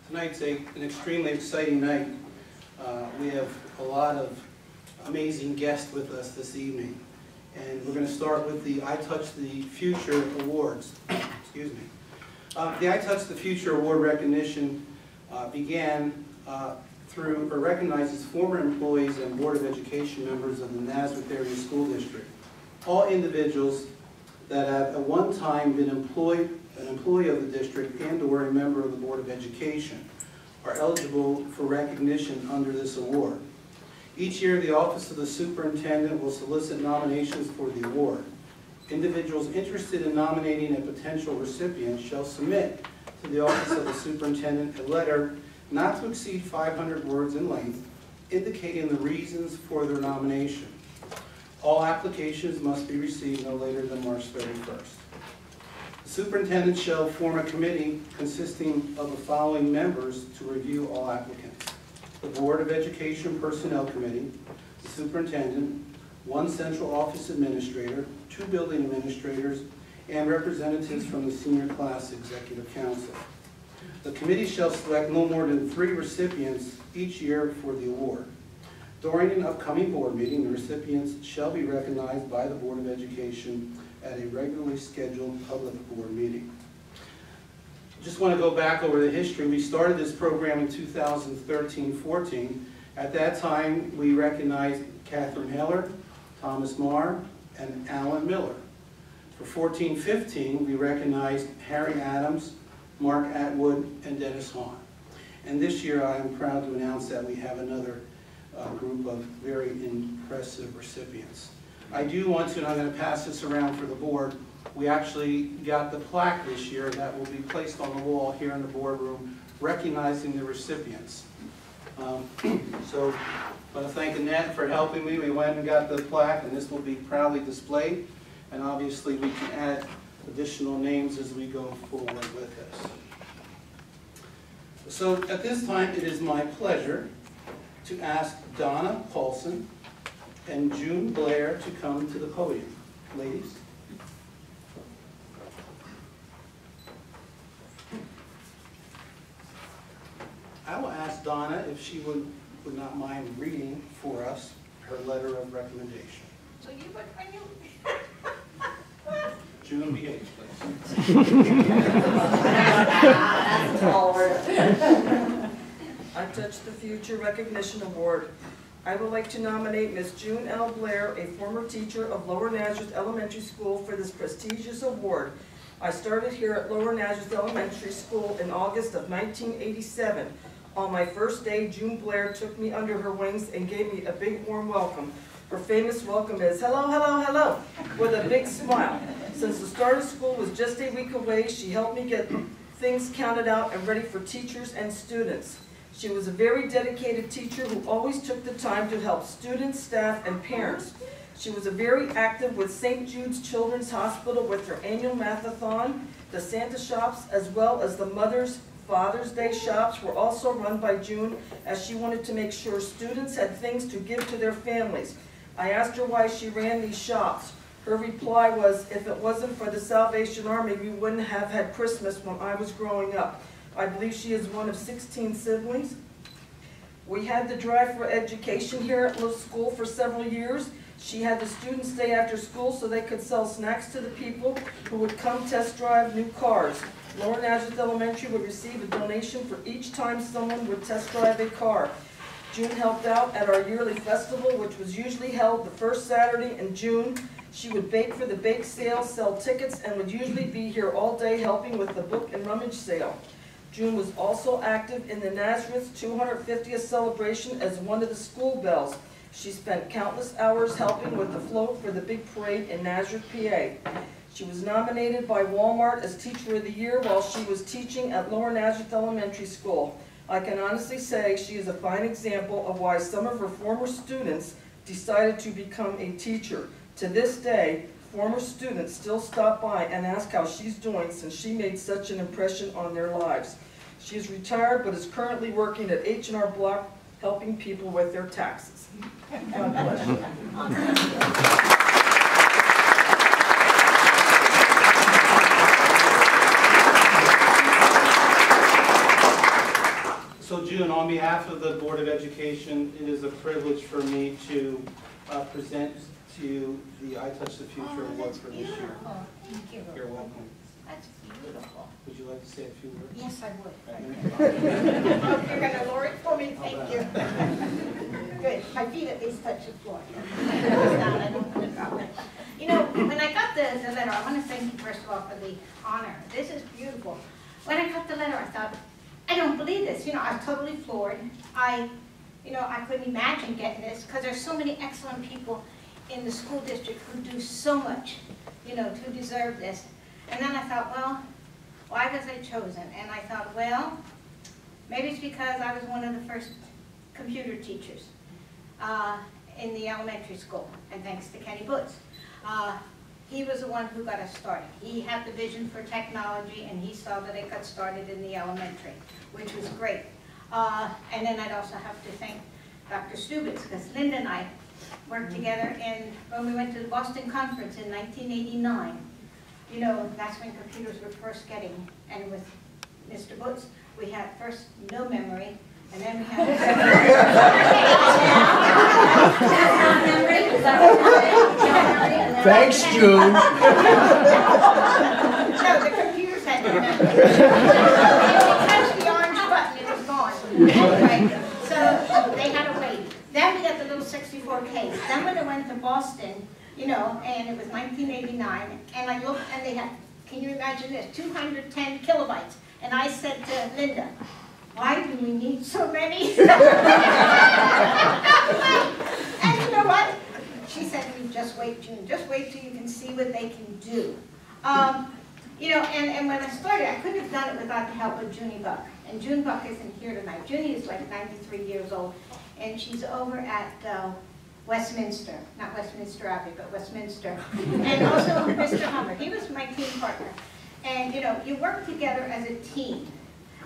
Tonight's an extremely exciting night. We have a lot of amazing guests with us this evening. And we're going to start with the I Touch the Future Awards. Excuse me. The I Touch the Future Award recognition began through or recognizes former employees and Board of Education members of the Nazareth Area School District. All individuals that have at one time been an employee of the district and or a member of the Board of Education are eligible for recognition under this award. Each year, the Office of the Superintendent will solicit nominations for the award. Individuals interested in nominating a potential recipient shall submit to the Office of the Superintendent a letter not to exceed 500 words in length, indicating the reasons for their nomination. All applications must be received no later than March 31st. The superintendent shall form a committee consisting of the following members to review all applicants: the Board of Education Personnel Committee, the superintendent, one central office administrator, 2 building administrators, and representatives from the senior class executive council. The committee shall select no more than 3 recipients each year for the award. During an upcoming board meeting, the recipients shall be recognized by the Board of Education at a regularly scheduled public board meeting. Just want to go back over the history. We started this program in 2013-14. At that time, we recognized Catherine Heller, Thomas Marr, and Alan Miller. For 14-15, we recognized Harry Adams, Mark Atwood, and Dennis Hahn. And this year, I am proud to announce that we have another group of very impressive recipients. I do want to, and I'm going to pass this around for the board, we actually got the plaque this year that will be placed on the wall here in the boardroom recognizing the recipients. So I want to thank Annette for helping me. We went and got the plaque, and this will be proudly displayed. And obviously we can add additional names as we go forward with this. So at this time, it is my pleasure to ask Donna Paulson and June Blair to come to the podium. Ladies. I will ask Donna if she would not mind reading for us her letter of recommendation. So you would, when you... June, behave, please. That's a tall word. I Touch the Future Recognition Award. I would like to nominate Ms. June L. Blair, a former teacher of Lower Nazareth Elementary School, for this prestigious award. I started here at Lower Nazareth Elementary School in August of 1987. On my first day, June Blair took me under her wings and gave me a big warm welcome. Her famous welcome is, "Hello, hello, hello," with a big smile. Since the start of school was just a week away, she helped me get things counted out and ready for teachers and students. She was a very dedicated teacher who always took the time to help students, staff, and parents. She was very active with St. Jude's Children's Hospital with their annual mathathon. The Santa shops, as well as the Father's Day shops, were also run by June, as she wanted to make sure students had things to give to their families. I asked her why she ran these shops. Her reply was, "If it wasn't for the Salvation Army, we wouldn't have had Christmas when I was growing up." I believe she is one of 16 siblings. We had the Drive for Education here at the school for several years. She had the students stay after school so they could sell snacks to the people who would come test drive new cars. Lower Nazareth Elementary would receive a donation for each time someone would test drive a car. June helped out at our yearly festival, which was usually held the first Saturday in June. She would bake for the bake sale, sell tickets, and would usually be here all day helping with the book and rummage sale. June was also active in the Nazareth's 250th celebration as one of the school bells. She spent countless hours helping with the float for the big parade in Nazareth, PA. She was nominated by Walmart as Teacher of the Year while she was teaching at Lower Nazareth Elementary School. I can honestly say she is a fine example of why some of her former students decided to become a teacher. To this day, former students still stop by and ask how she's doing since she made such an impression on their lives. She is retired but is currently working at H&R Block helping people with their taxes. God bless you. behalf of the Board of Education, it is a privilege for me to present to you the I Touch the Future Award for this year. Thank you. You're welcome. That's beautiful. Would you like to say a few words? Yes, I would. Okay. You're going to lower it for me? Thank you. Good. My feet at least touch the floor. I don't want to drop it. You know, when I got the letter, I want to thank you first of all for the honor. This is beautiful. When I got the letter, I thought, I don't believe this. You know, I was totally floored. I couldn't imagine getting this because there's so many excellent people in the school district who do so much, to deserve this. And then I thought, well, why was I chosen? And I thought, well, maybe it's because I was one of the first computer teachers in the elementary school, and thanks to Kenny Butz. He was the one who got us started. He had the vision for technology, and he saw that it got started in the elementary, which was great. And then I'd also have to thank Dr. Stubitz, because Linda and I worked together, and when we went to the Boston Conference in 1989, that's when computers were first getting, and with Mr. Butz, we had first no memory, and then we had Thanks, June. No, the computers had no memory. If you touched the orange button, it was gone. Anyway, so they had to wait. Then we got the little 64Ks. Then when I went to Boston, and it was 1989, and I looked, and they had, can you imagine this, 210 kilobytes. And I said to Linda, why do we need so many? And you know what? She said to me, just wait, June. Just wait till you can see what they can do. And when I started, I couldn't have done it without the help of Junie Buck. And June Buck isn't here tonight. Junie is like 93 years old, and she's over at Westminster. Not Westminster Abbey, but Westminster. And also Mr. Hummer. He was my team partner. And, you work together as a team.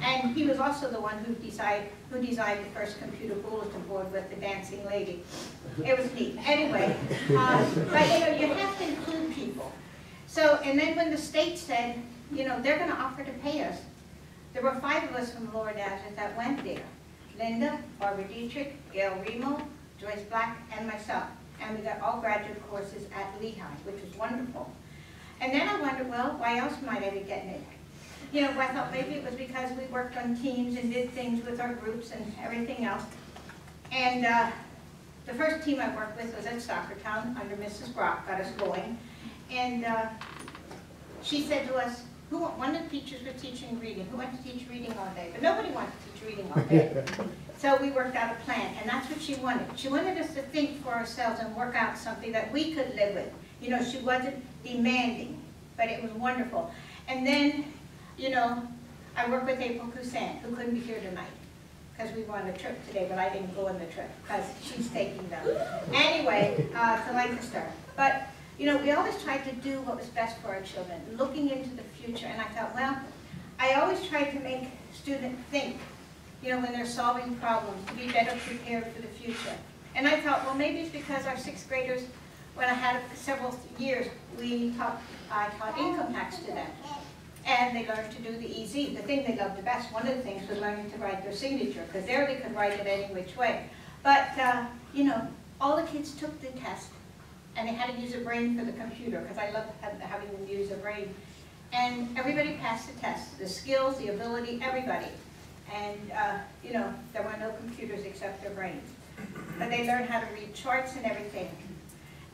And he was also the one who designed the first computer bulletin board with the dancing lady. It was neat. Anyway, but you have to include people. So, and then when the state said, they're going to offer to pay us, there were 5 of us from Lower Nazareth that went there. Linda, Barbara Dietrich, Gail Remo, Joyce Black, and myself. And we got all graduate courses at Lehigh, which was wonderful. And then I wondered, well, why else might I be getting it? I thought maybe it was because we worked on teams and did things with our groups and everything else. And the first team I worked with was at Stockertown under Mrs. Brock, got us going. And she said to us, one of the teachers was teaching reading. Who wants to teach reading all day? But nobody wants to teach reading all day. So we worked out a plan, and that's what she wanted. She wanted us to think for ourselves and work out something that we could live with. She wasn't demanding, but it was wonderful. And then, I worked with April Cousin, who couldn't be here tonight, because we were on a trip today, but I didn't go on the trip, because she's taking them. Anyway, to Lancaster. But, we always tried to do what was best for our children, looking into the future. And I thought, well, I always tried to make students think, when they're solving problems, to be better prepared for the future. And I thought, well, maybe it's because our 6th graders, when I had several years, I taught income tax to them. And they learned to do the EZ, the thing they loved the best. One of the things was learning to write their signature, because there they could write it any which way. But, all the kids took the test, and they had to use a brain for the computer, because I love having them use a brain. And everybody passed the test, the skills, the ability, everybody. And, there were no computers except their brains. But they learned how to read charts and everything.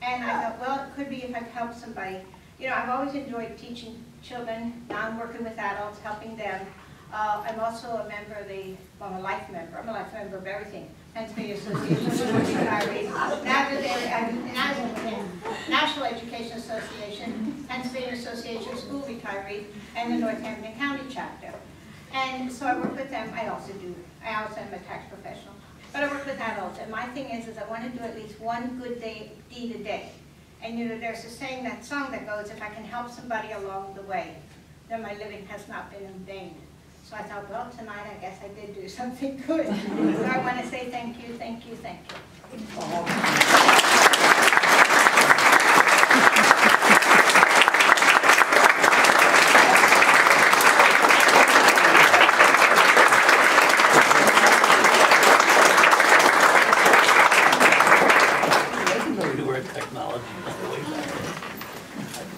And I thought, well, it could be if I could help somebody. I've always enjoyed teaching children. Now I'm working with adults, helping them. I'm also a member of I'm a life member. I'm a life member of everything. Pennsylvania Association of School Retirees, National Education Association, Pennsylvania Association of School Retirees, and the Northampton County chapter. And so I work with them. I also am a tax professional. But I work with adults, and my thing is I want to do at least one good deed a day. And there's a saying, that song that goes, if I can help somebody along the way, then my living has not been in vain. So I thought, well, tonight I guess I did do something good. So I want to say thank you, thank you, thank you.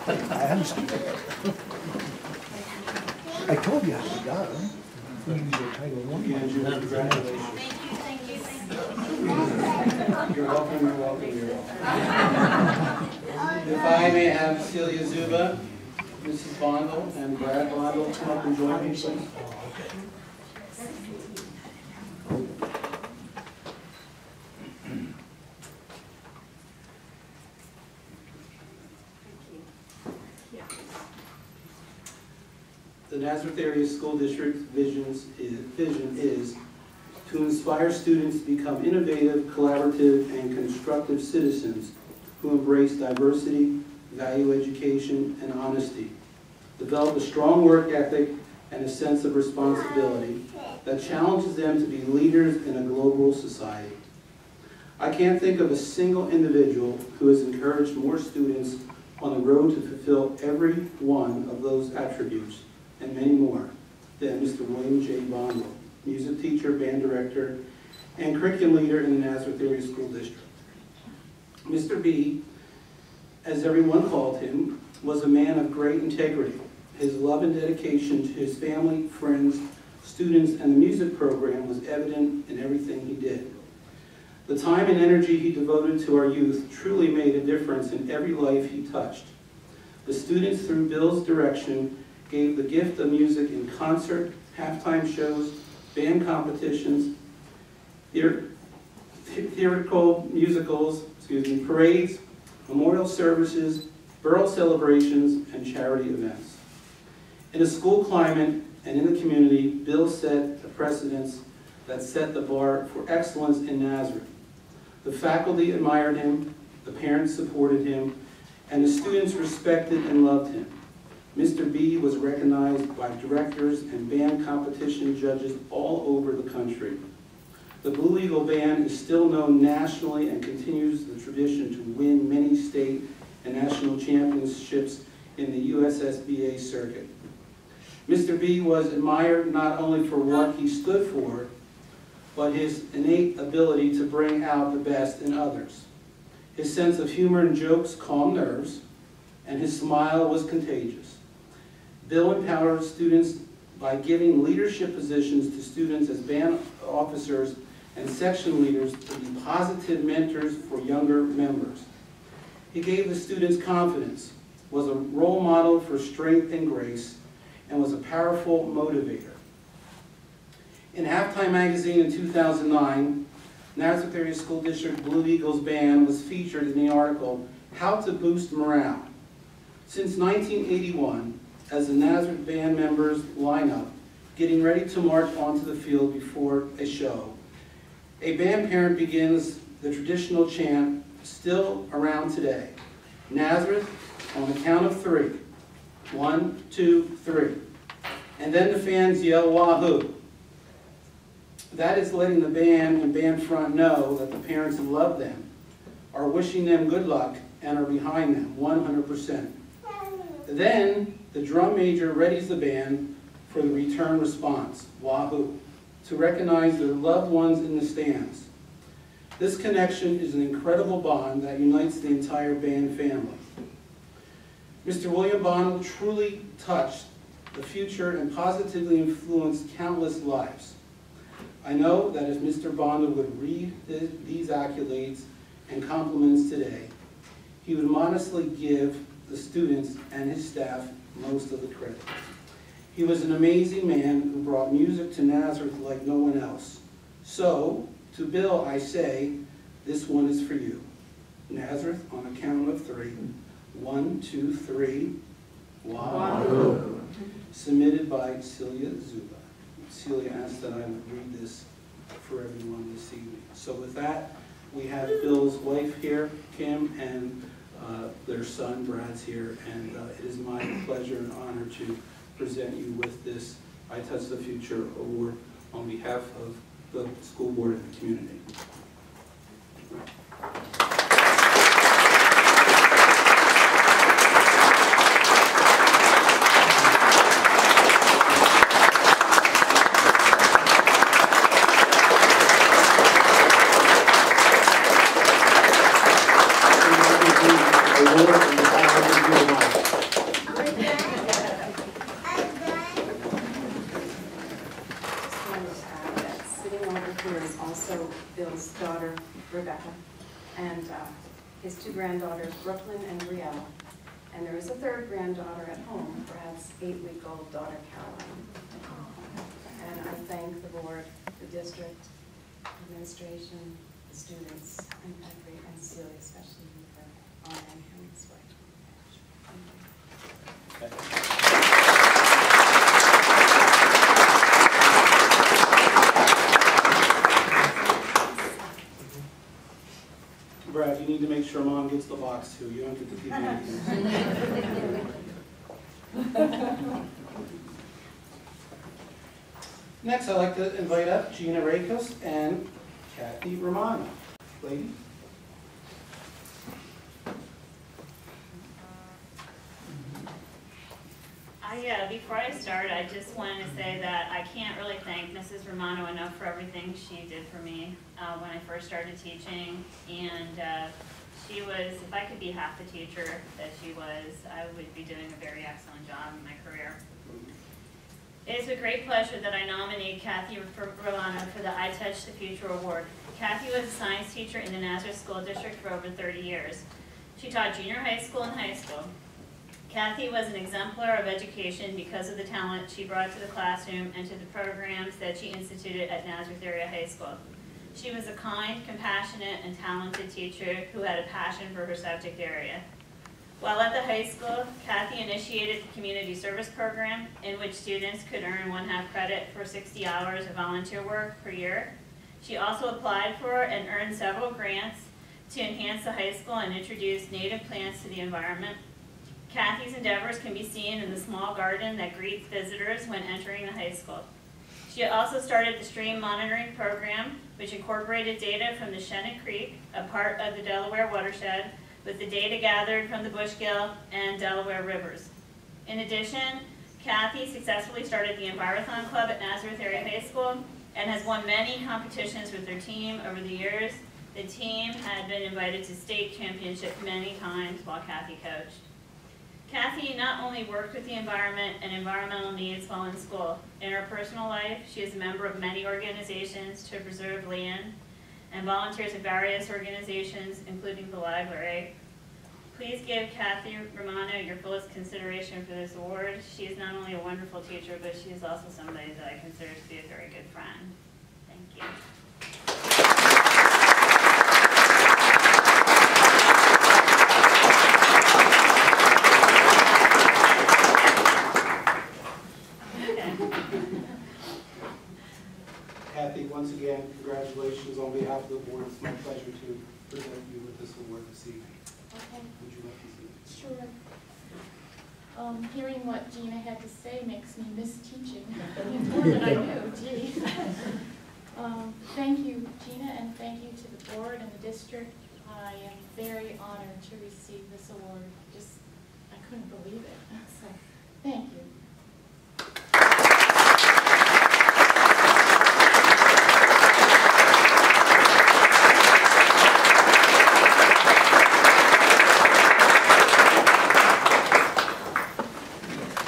I understand. I told you I forgot, huh? You use your title one. Again, Julie, congratulations. Thank you. You're welcome, you're welcome, you're welcome. If I may have Celia Zuba, Mrs. Bondel, and Brad Bondel come up and join me, please. The Nazareth Area School District's vision is to inspire students to become innovative, collaborative, and constructive citizens who embrace diversity, value education, and honesty, develop a strong work ethic and a sense of responsibility that challenges them to be leaders in a global society. I can't think of a single individual who has encouraged more students on the road to fulfill every one of those attributes and many more than Mr. William J. Bondel, music teacher, band director, and curriculum leader in the Nazareth Area School District. Mr. B, as everyone called him, was a man of great integrity. His love and dedication to his family, friends, students, and the music program was evident in everything he did. The time and energy he devoted to our youth truly made a difference in every life he touched. The students, through Bill's direction, gave the gift of music in concert, halftime shows, band competitions, theatrical musicals, parades, memorial services, borough celebrations, and charity events. In a school climate and in the community, Bill set the precedents that set the bar for excellence in Nazareth. The faculty admired him, the parents supported him, and the students respected and loved him. Mr. B was recognized by directors and band competition judges all over the country. The Blue Eagle Band is still known nationally and continues the tradition to win many state and national championships in the USSBA circuit. Mr. B was admired not only for what he stood for, but his innate ability to bring out the best in others. His sense of humor and jokes calmed nerves, and his smile was contagious. Bill empowered students by giving leadership positions to students as band officers and section leaders to be positive mentors for younger members. He gave the students confidence, was a role model for strength and grace, and was a powerful motivator. In Halftime Magazine in 2009, Nazareth Area School District Blue Eagles Band was featured in the article, How to Boost Morale. Since 1981, as the Nazareth Band members line up, getting ready to march onto the field before a show, a band parent begins the traditional chant, still around today. Nazareth, on the count of 3. 1, 2, 3. And then the fans yell, Wahoo! That is letting the band and band front know that the parents love them, are wishing them good luck, and are behind them 100%. Then the drum major readies the band for the return response, Wahoo, to recognize their loved ones in the stands. This connection is an incredible bond that unites the entire band family. Mr. William Bondel truly touched the future and positively influenced countless lives. I know that if Mr. Bondel would read these accolades and compliments today, he would modestly give the students and his staff most of the credit. He was an amazing man who brought music to Nazareth like no one else. So, to Bill I say, this one is for you. Nazareth, on a count of 3. 1, 2, 3. Wahoo. Submitted by Celia Zuba. Celia asked that I would read this for everyone this evening. So with that, we have Bill's wife here, Kim, and their son, Brad's here, and it is my pleasure and honor to present you with this I Touch the Future award on behalf of the school board and the community. Award on behalf of the his two granddaughters, Brooklyn and Brielle. And there is a third granddaughter at home, Brad's 8-week-old daughter, Caroline. And I thank the board, the district, administration, the students, and Celia especially for honoring him this way. Brad, you need to make sure Mom gets the box too. You don't get to keep anything. Next, I'd like to invite up Gina Rakos and Kathy Romano. Ladies. Before I start, I just wanted to say that I can't really thank Mrs. Romano enough for everything she did for me when I first started teaching. And she was, if I could be half the teacher that she was, I would be doing a very excellent job in my career. It is with great pleasure that I nominate Kathy Romano for the I Touch the Future Award. Kathy was a science teacher in the Nazareth School District for over 30 years. She taught junior high school and high school. Kathy was an exemplar of education because of the talent she brought to the classroom and to the programs that she instituted at Nazareth Area High School. She was a kind, compassionate, and talented teacher who had a passion for her subject area. While at the high school, Kathy initiated the community service program in which students could earn 1/2 credit for 60 hours of volunteer work per year. She also applied for and earned several grants to enhance the high school and introduce native plants to the environment. Kathy's endeavors can be seen in the small garden that greets visitors when entering the high school. She also started the stream monitoring program, which incorporated data from the Shannon Creek, a part of the Delaware watershed, with the data gathered from the Bushgill and Delaware rivers. In addition, Kathy successfully started the Envirothon Club at Nazareth Area High School and has won many competitions with her team over the years. The team had been invited to state championship many times while Kathy coached. Kathy not only worked with the environment and environmental needs while in school. In her personal life, she is a member of many organizations to preserve land and volunteers at various organizations, including the library. Please give Kathy Romano your fullest consideration for this award. She is not only a wonderful teacher, but she is also somebody that I consider to be a very good friend. Thank you. Kathy, once again, congratulations on behalf of the board. It's my pleasure to present you with this award this evening. Okay, Would you like to see it? sure. Hearing what Gina had to say makes me miss teaching more than I do, gee. Thank you, Gina, and thank you to the board and the district. I am very honored to receive this award. I couldn't believe it, so thank you.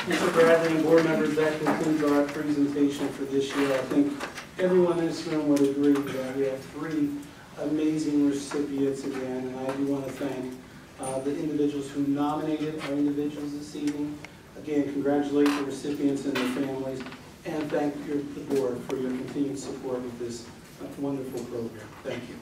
Mr. Bradley and board members, that concludes our presentation for this year. I think everyone in this room would agree that we have 3 amazing recipients again, and I do want to thank the individuals who nominated our individuals this evening. Again, congratulate the recipients and their families, and thank the board for your continued support of this wonderful program. Thank you.